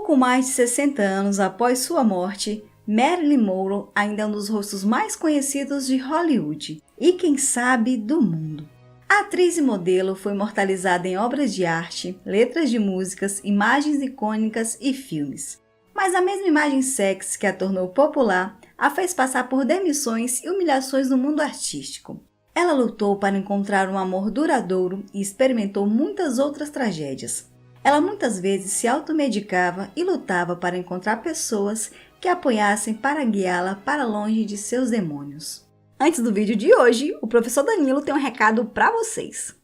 Pouco mais de 60 anos após sua morte, Marilyn Monroe ainda é um dos rostos mais conhecidos de Hollywood e, quem sabe, do mundo. A atriz e modelo foi imortalizada em obras de arte, letras de músicas, imagens icônicas e filmes. Mas a mesma imagem sexy que a tornou popular a fez passar por demissões e humilhações no mundo artístico. Ela lutou para encontrar um amor duradouro e experimentou muitas outras tragédias. Ela muitas vezes se automedicava e lutava para encontrar pessoas que a apoiassem para guiá-la para longe de seus demônios. Antes do vídeo de hoje, o professor Danilo tem um recado para vocês.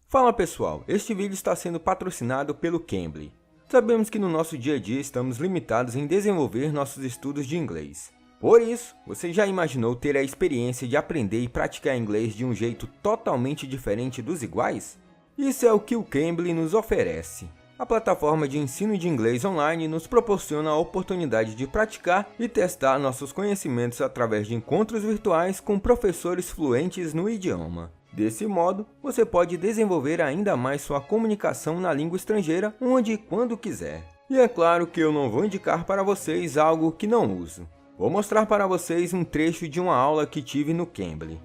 Fala pessoal, este vídeo está sendo patrocinado pelo Cambly. Sabemos que no nosso dia a dia estamos limitados em desenvolver nossos estudos de inglês. Por isso, você já imaginou ter a experiência de aprender e praticar inglês de um jeito totalmente diferente dos iguais? Isso é o que o Cambly nos oferece. A plataforma de ensino de inglês online nos proporciona a oportunidade de praticar e testar nossos conhecimentos através de encontros virtuais com professores fluentes no idioma. Desse modo, você pode desenvolver ainda mais sua comunicação na língua estrangeira onde e quando quiser. E é claro que eu não vou indicar para vocês algo que não uso. Vou mostrar para vocês um trecho de uma aula que tive no Cambly.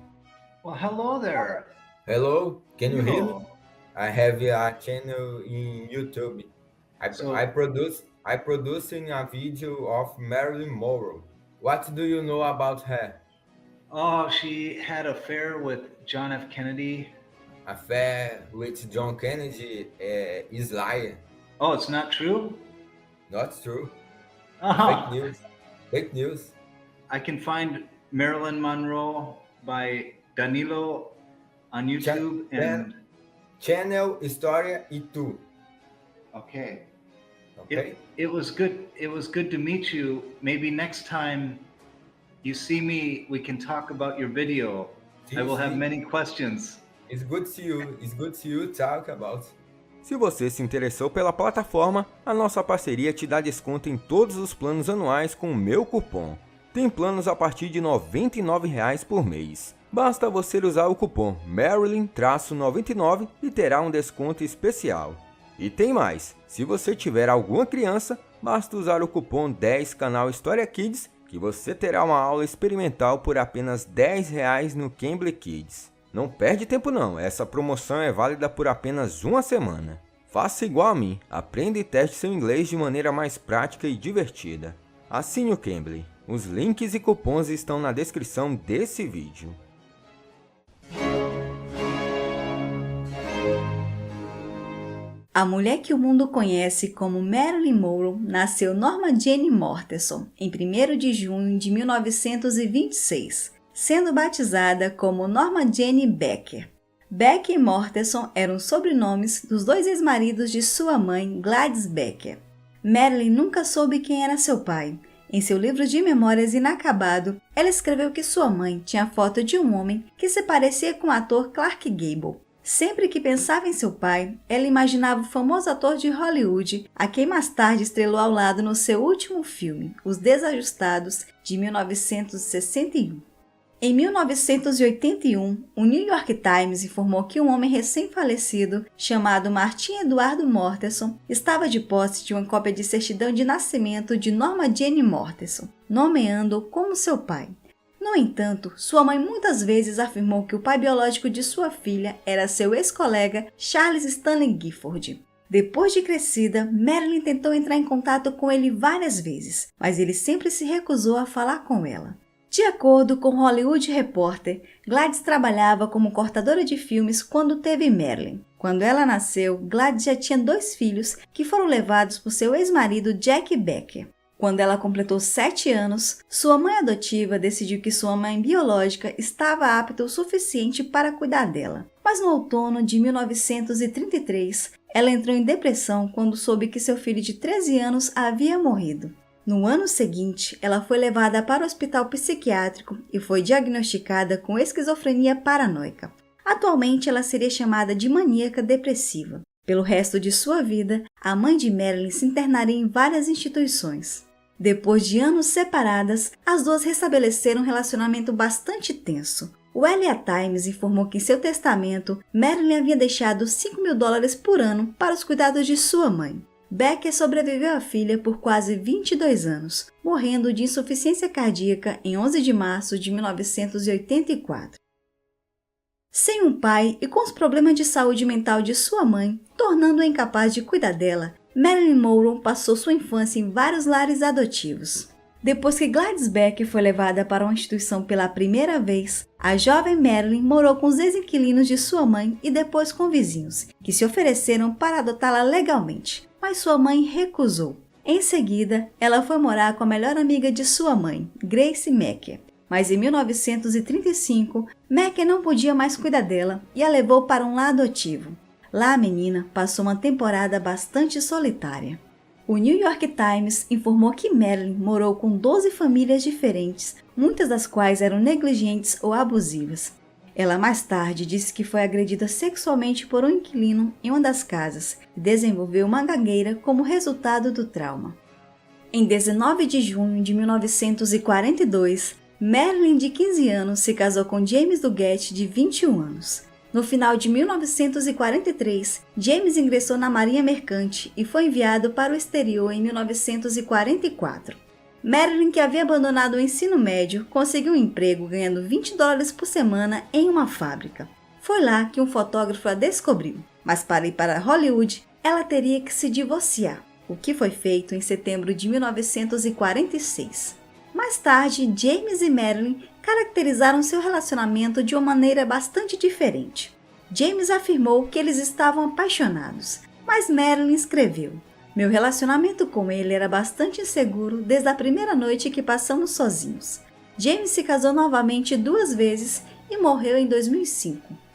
Well, hello there. Hello, can you hear me? Hello. I have a channel in YouTube. I producing a video of Marilyn Monroe. What do you know about her? Oh, she had an affair with John F. Kennedy. Affair with John Kennedy is liar. Oh, it's not true? Not true. Oh, Fake news. Fake news. I can find Marilyn Monroe by Danilo on YouTube and Channel História e Tu. okay. Okay? It was good. It was good to meet you. Maybe next time you see me, we can talk about your video. I will have many questions. It's good to see you. It's good to you talk about. Se você se interessou pela plataforma, a nossa parceria te dá desconto em todos os planos anuais com o meu cupom. Tem planos a partir de R$ 99,00 por mês. Basta você usar o cupom Marilyn-99 e terá um desconto especial. E tem mais, se você tiver alguma criança, basta usar o cupom 10 Canal História Kids que você terá uma aula experimental por apenas R$ 10,00 no Cambly Kids. Não perde tempo não, essa promoção é válida por apenas uma semana. Faça igual a mim, aprenda e teste seu inglês de maneira mais prática e divertida. Assine o Cambly, os links e cupons estão na descrição desse vídeo. A mulher que o mundo conhece como Marilyn Monroe nasceu Norma Jane Mortenson em 1º de junho de 1926, sendo batizada como Norma Jane Becker. Becker e Mortenson eram sobrenomes dos dois ex-maridos de sua mãe, Gladys Becker. Marilyn nunca soube quem era seu pai. Em seu livro de memórias inacabado, ela escreveu que sua mãe tinha foto de um homem que se parecia com o ator Clark Gable. Sempre que pensava em seu pai, ela imaginava o famoso ator de Hollywood, a quem mais tarde estrelou ao lado no seu último filme, Os Desajustados, de 1961. Em 1981, o New York Times informou que um homem recém-falecido, chamado Martin Eduardo Mortenson, estava de posse de uma cópia de certidão de nascimento de Norma Jane Mortenson, nomeando-o como seu pai. No entanto, sua mãe muitas vezes afirmou que o pai biológico de sua filha era seu ex-colega Charles Stanley Gifford. Depois de crescida, Marilyn tentou entrar em contato com ele várias vezes, mas ele sempre se recusou a falar com ela. De acordo com Hollywood Reporter, Gladys trabalhava como cortadora de filmes quando teve Marilyn. Quando ela nasceu, Gladys já tinha 2 filhos que foram levados por seu ex-marido Jack Becker. Quando ela completou 7 anos, sua mãe adotiva decidiu que sua mãe biológica estava apta o suficiente para cuidar dela. Mas no outono de 1933, ela entrou em depressão quando soube que seu filho de 13 anos havia morrido. No ano seguinte, ela foi levada para o hospital psiquiátrico e foi diagnosticada com esquizofrenia paranoica. Atualmente, ela seria chamada de maníaca depressiva. Pelo resto de sua vida, a mãe de Marilyn se internaria em várias instituições. Depois de anos separadas, as duas restabeleceram um relacionamento bastante tenso. O LA Times informou que em seu testamento, Marilyn havia deixado $5.000 por ano para os cuidados de sua mãe. Becker sobreviveu à filha por quase 22 anos, morrendo de insuficiência cardíaca em 11 de março de 1984. Sem um pai e com os problemas de saúde mental de sua mãe, tornando-a incapaz de cuidar dela, Marilyn Monroe passou sua infância em vários lares adotivos. Depois que Gladys Becker foi levada para uma instituição pela primeira vez, a jovem Marilyn morou com os ex-inquilinos de sua mãe e depois com vizinhos, que se ofereceram para adotá-la legalmente, mas sua mãe recusou. Em seguida, ela foi morar com a melhor amiga de sua mãe, Grace Macker. Mas em 1935, Macker não podia mais cuidar dela e a levou para um lar adotivo. Lá a menina passou uma temporada bastante solitária. O New York Times informou que Marilyn morou com 12 famílias diferentes, muitas das quais eram negligentes ou abusivas. Ela mais tarde disse que foi agredida sexualmente por um inquilino em uma das casas e desenvolveu uma gagueira como resultado do trauma. Em 19 de junho de 1942, Marilyn, de 15 anos, se casou com James Duguette, de 21 anos. No final de 1943, James ingressou na Marinha Mercante e foi enviado para o exterior em 1944. Marilyn, que havia abandonado o ensino médio, conseguiu um emprego ganhando $20 por semana em uma fábrica. Foi lá que um fotógrafo a descobriu, mas para ir para Hollywood, ela teria que se divorciar, o que foi feito em setembro de 1946. Mais tarde, James e Marilyn caracterizaram seu relacionamento de uma maneira bastante diferente. James afirmou que eles estavam apaixonados, mas Marilyn escreveu: "Meu relacionamento com ele era bastante inseguro desde a primeira noite que passamos sozinhos." James se casou novamente 2 vezes e morreu em 2005.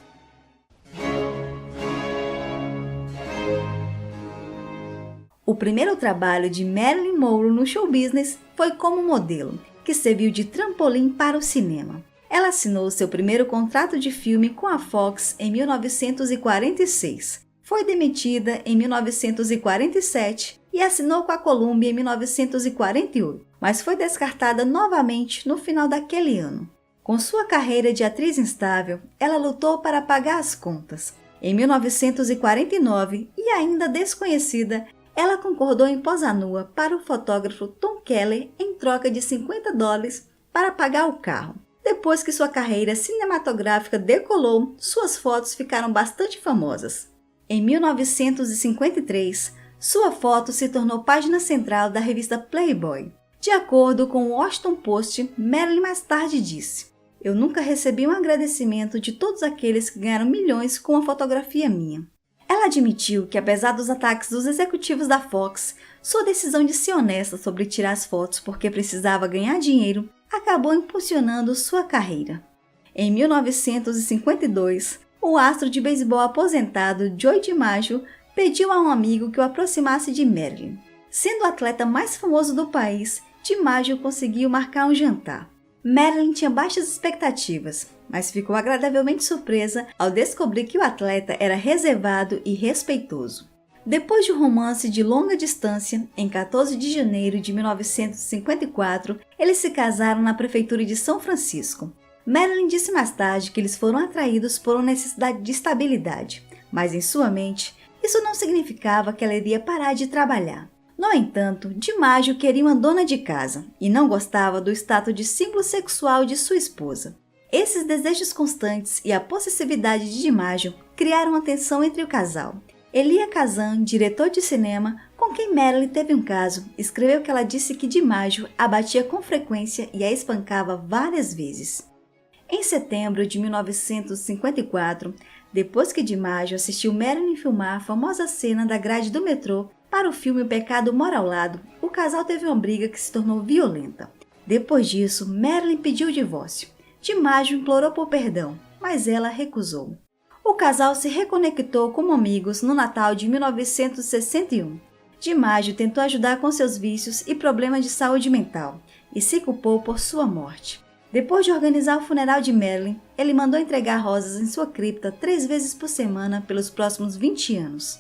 O primeiro trabalho de Marilyn Monroe no show business foi como modelo, que serviu de trampolim para o cinema. Ela assinou seu primeiro contrato de filme com a Fox em 1946. Foi demitida em 1947 e assinou com a Columbia em 1948, mas foi descartada novamente no final daquele ano. Com sua carreira de atriz instável, ela lutou para pagar as contas. Em 1949, e ainda desconhecida, ela concordou em posar nua para o fotógrafo Tom Keller em troca de $50 para pagar o carro. Depois que sua carreira cinematográfica decolou, suas fotos ficaram bastante famosas. Em 1953, sua foto se tornou página central da revista Playboy. De acordo com o Washington Post, Marilyn mais tarde disse: "Eu nunca recebi um agradecimento de todos aqueles que ganharam milhões com uma fotografia minha." Ela admitiu que, apesar dos ataques dos executivos da Fox, sua decisão de ser honesta sobre tirar as fotos porque precisava ganhar dinheiro acabou impulsionando sua carreira. Em 1952, o astro de beisebol aposentado Joe DiMaggio pediu a um amigo que o aproximasse de Marilyn. Sendo o atleta mais famoso do país, DiMaggio conseguiu marcar um jantar. Marilyn tinha baixas expectativas, mas ficou agradavelmente surpresa ao descobrir que o atleta era reservado e respeitoso. Depois de um romance de longa distância, em 14 de janeiro de 1954, eles se casaram na prefeitura de São Francisco. Marilyn disse mais tarde que eles foram atraídos por uma necessidade de estabilidade, mas em sua mente, isso não significava que ela iria parar de trabalhar. No entanto, DiMaggio queria uma dona de casa e não gostava do status de símbolo sexual de sua esposa. Esses desejos constantes e a possessividade de DiMaggio criaram uma tensão entre o casal. Elia Kazan, diretor de cinema, com quem Marilyn teve um caso, escreveu que ela disse que DiMaggio a batia com frequência e a espancava várias vezes. Em setembro de 1954, depois que DiMaggio assistiu Marilyn filmar a famosa cena da grade do metrô para o filme O Pecado Mora ao Lado, o casal teve uma briga que se tornou violenta. Depois disso, Marilyn pediu o divórcio. DiMaggio implorou por perdão, mas ela recusou. O casal se reconectou como amigos no Natal de 1961. DiMaggio tentou ajudar com seus vícios e problemas de saúde mental e se culpou por sua morte. Depois de organizar o funeral de Marilyn, ele mandou entregar rosas em sua cripta 3 vezes por semana pelos próximos 20 anos.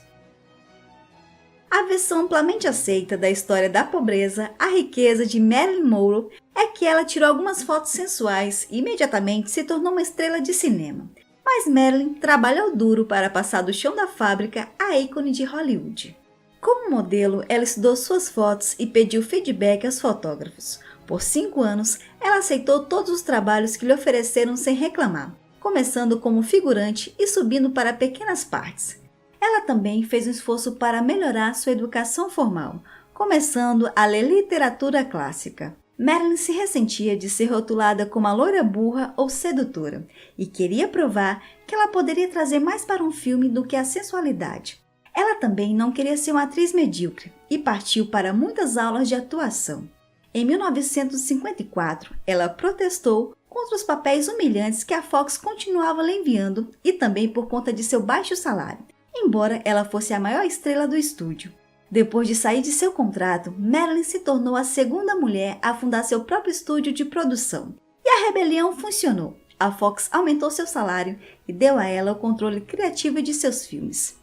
A versão amplamente aceita da história da pobreza, a riqueza de Marilyn Monroe é que ela tirou algumas fotos sensuais e imediatamente se tornou uma estrela de cinema. Mas Marilyn trabalhou duro para passar do chão da fábrica à ícone de Hollywood. Como modelo, ela estudou suas fotos e pediu feedback aos fotógrafos. Por 5 anos, ela aceitou todos os trabalhos que lhe ofereceram sem reclamar, começando como figurante e subindo para pequenas partes. Ela também fez um esforço para melhorar sua educação formal, começando a ler literatura clássica. Marilyn se ressentia de ser rotulada como a loira burra ou sedutora e queria provar que ela poderia trazer mais para um filme do que a sensualidade. Ela também não queria ser uma atriz medíocre e partiu para muitas aulas de atuação. Em 1954, ela protestou contra os papéis humilhantes que a Fox continuava lhe enviando e também por conta de seu baixo salário, embora ela fosse a maior estrela do estúdio. Depois de sair de seu contrato, Marilyn se tornou a segunda mulher a fundar seu próprio estúdio de produção. E a rebelião funcionou. A Fox aumentou seu salário e deu a ela o controle criativo de seus filmes.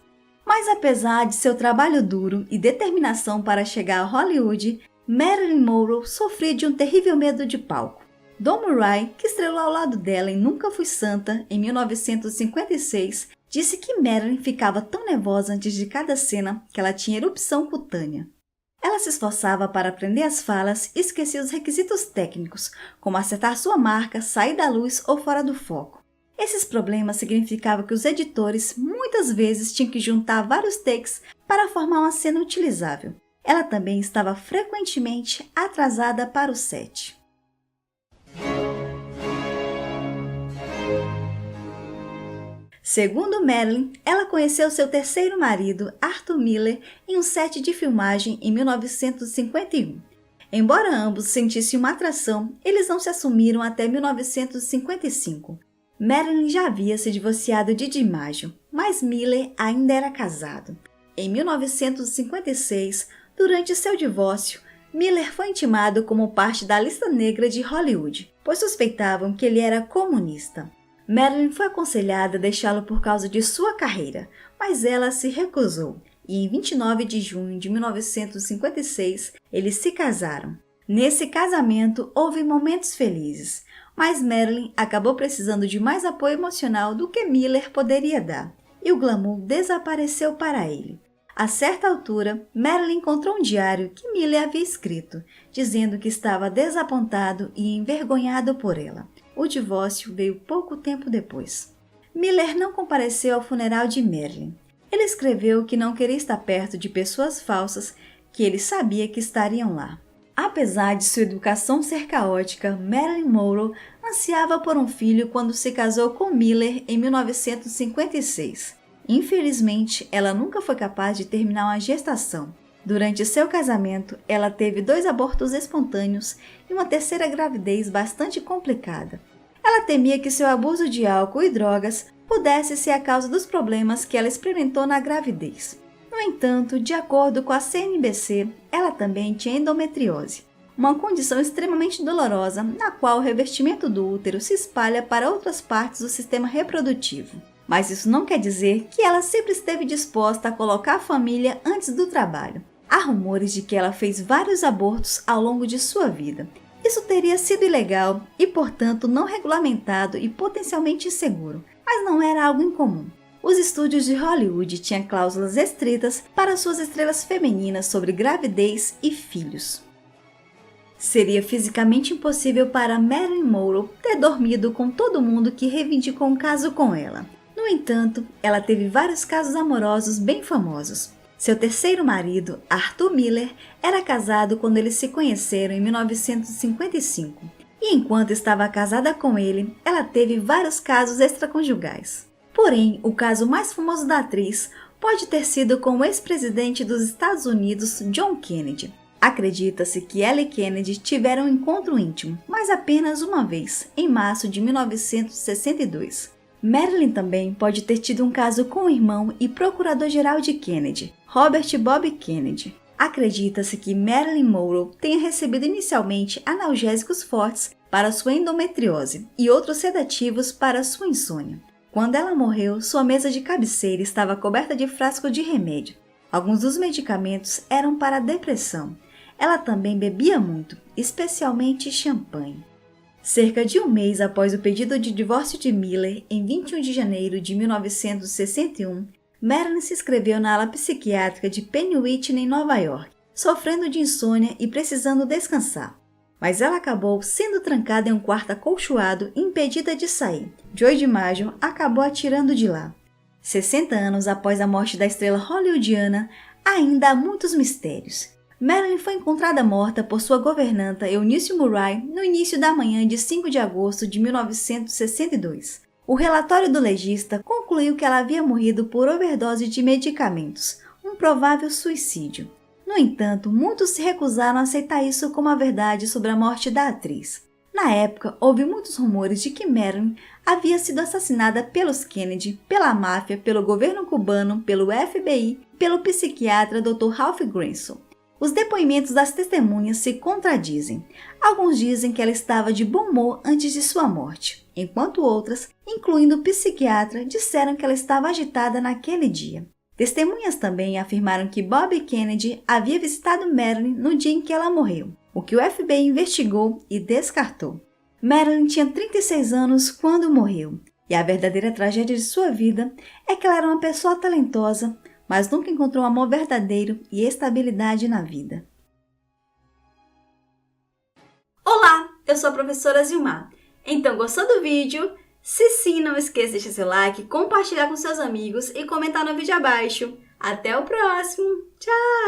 Mas apesar de seu trabalho duro e determinação para chegar a Hollywood, Marilyn Monroe sofria de um terrível medo de palco. Don Murray, que estrelou ao lado dela em Nunca Fui Santa, em 1956, disse que Marilyn ficava tão nervosa antes de cada cena que ela tinha erupção cutânea. Ela se esforçava para aprender as falas e esquecia os requisitos técnicos, como acertar sua marca, sair da luz ou fora do foco. Esses problemas significavam que os editores muitas vezes tinham que juntar vários takes para formar uma cena utilizável. Ela também estava frequentemente atrasada para o set. Segundo Marilyn, ela conheceu seu terceiro marido, Arthur Miller, em um set de filmagem em 1951. Embora ambos sentissem uma atração, eles não se assumiram até 1955. Marilyn já havia se divorciado de DiMaggio, mas Miller ainda era casado. Em 1956, durante seu divórcio, Miller foi intimado como parte da lista negra de Hollywood, pois suspeitavam que ele era comunista. Marilyn foi aconselhada a deixá-lo por causa de sua carreira, mas ela se recusou, e em 29 de junho de 1956, eles se casaram. Nesse casamento, houve momentos felizes, mas Marilyn acabou precisando de mais apoio emocional do que Miller poderia dar, e o glamour desapareceu para ele. A certa altura, Marilyn encontrou um diário que Miller havia escrito, dizendo que estava desapontado e envergonhado por ela. O divórcio veio pouco tempo depois. Miller não compareceu ao funeral de Marilyn. Ele escreveu que não queria estar perto de pessoas falsas que ele sabia que estariam lá. Apesar de sua educação ser caótica, Marilyn Monroe ansiava por um filho quando se casou com Miller em 1956. Infelizmente, ela nunca foi capaz de terminar uma gestação. Durante seu casamento, ela teve 2 abortos espontâneos e uma terceira gravidez bastante complicada. Ela temia que seu abuso de álcool e drogas pudesse ser a causa dos problemas que ela experimentou na gravidez. No entanto, de acordo com a CNBC, ela também tinha endometriose, uma condição extremamente dolorosa na qual o revestimento do útero se espalha para outras partes do sistema reprodutivo. Mas isso não quer dizer que ela sempre esteve disposta a colocar a família antes do trabalho. Há rumores de que ela fez vários abortos ao longo de sua vida. Isso teria sido ilegal e, portanto, não regulamentado e potencialmente inseguro, mas não era algo incomum. Os estúdios de Hollywood tinham cláusulas estritas para suas estrelas femininas sobre gravidez e filhos. Seria fisicamente impossível para Marilyn Monroe ter dormido com todo mundo que reivindicou um caso com ela. No entanto, ela teve vários casos amorosos bem famosos. Seu terceiro marido, Arthur Miller, era casado quando eles se conheceram em 1955. E enquanto estava casada com ele, ela teve vários casos extraconjugais. Porém, o caso mais famoso da atriz pode ter sido com o ex-presidente dos Estados Unidos, John Kennedy. Acredita-se que ela e Kennedy tiveram um encontro íntimo, mas apenas uma vez, em março de 1962. Marilyn também pode ter tido um caso com o irmão e procurador-geral de Kennedy, Robert Bob Kennedy. Acredita-se que Marilyn Monroe tenha recebido inicialmente analgésicos fortes para sua endometriose e outros sedativos para sua insônia. Quando ela morreu, sua mesa de cabeceira estava coberta de frascos de remédio. Alguns dos medicamentos eram para a depressão. Ela também bebia muito, especialmente champanhe. Cerca de um mês após o pedido de divórcio de Miller, em 21 de janeiro de 1961, Marilyn se inscreveu na ala psiquiátrica de Penn Whitney, em Nova York, sofrendo de insônia e precisando descansar. Mas ela acabou sendo trancada em um quarto acolchoado e impedida de sair. Joe DiMaggio acabou atirando de lá. 60 anos após a morte da estrela hollywoodiana, ainda há muitos mistérios. Marilyn foi encontrada morta por sua governanta Eunice Murray no início da manhã de 5 de agosto de 1962. O relatório do legista concluiu que ela havia morrido por overdose de medicamentos, um provável suicídio. No entanto, muitos se recusaram a aceitar isso como a verdade sobre a morte da atriz. Na época, houve muitos rumores de que Marilyn havia sido assassinada pelos Kennedy, pela máfia, pelo governo cubano, pelo FBI e pelo psiquiatra Dr. Ralph Granson. Os depoimentos das testemunhas se contradizem. Alguns dizem que ela estava de bom humor antes de sua morte, enquanto outras, incluindo o psiquiatra, disseram que ela estava agitada naquele dia. Testemunhas também afirmaram que Bob Kennedy havia visitado Marilyn no dia em que ela morreu, o que o FBI investigou e descartou. Marilyn tinha 36 anos quando morreu, e a verdadeira tragédia de sua vida é que ela era uma pessoa talentosa, mas nunca encontrou um amor verdadeiro e estabilidade na vida. Olá, eu sou a professora Zilmar. Então, gostou do vídeo? Se sim, não esqueça de deixar seu like, compartilhar com seus amigos e comentar no vídeo abaixo. Até o próximo! Tchau!